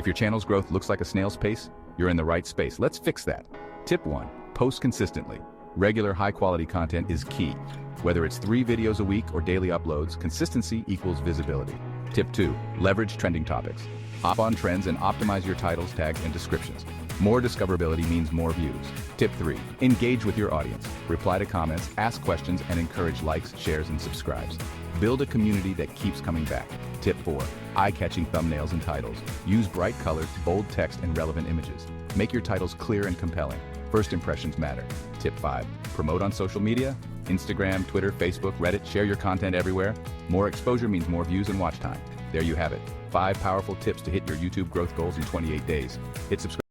If your channel's growth looks like a snail's pace, you're in the right space. Let's fix that. Tip 1. Post consistently. Regular high-quality content is key. Whether it's 3 videos a week or daily uploads, consistency equals visibility. Tip 2. Leverage trending topics. Hop on trends and optimize your titles, tags, and descriptions. More discoverability means more views. Tip 3. Engage with your audience. Reply to comments, ask questions, and encourage likes, shares, and subscribes. Build a community that keeps coming back. Tip 4. Eye-catching thumbnails and titles. Use bright colors, bold text, and relevant images. Make your titles clear and compelling. First impressions matter. Tip 5. Promote on social media. Instagram, Twitter, Facebook, Reddit. Share your content everywhere. More exposure means more views and watch time. There you have it. 5 powerful tips to hit your YouTube growth goals in 28 days. Hit subscribe.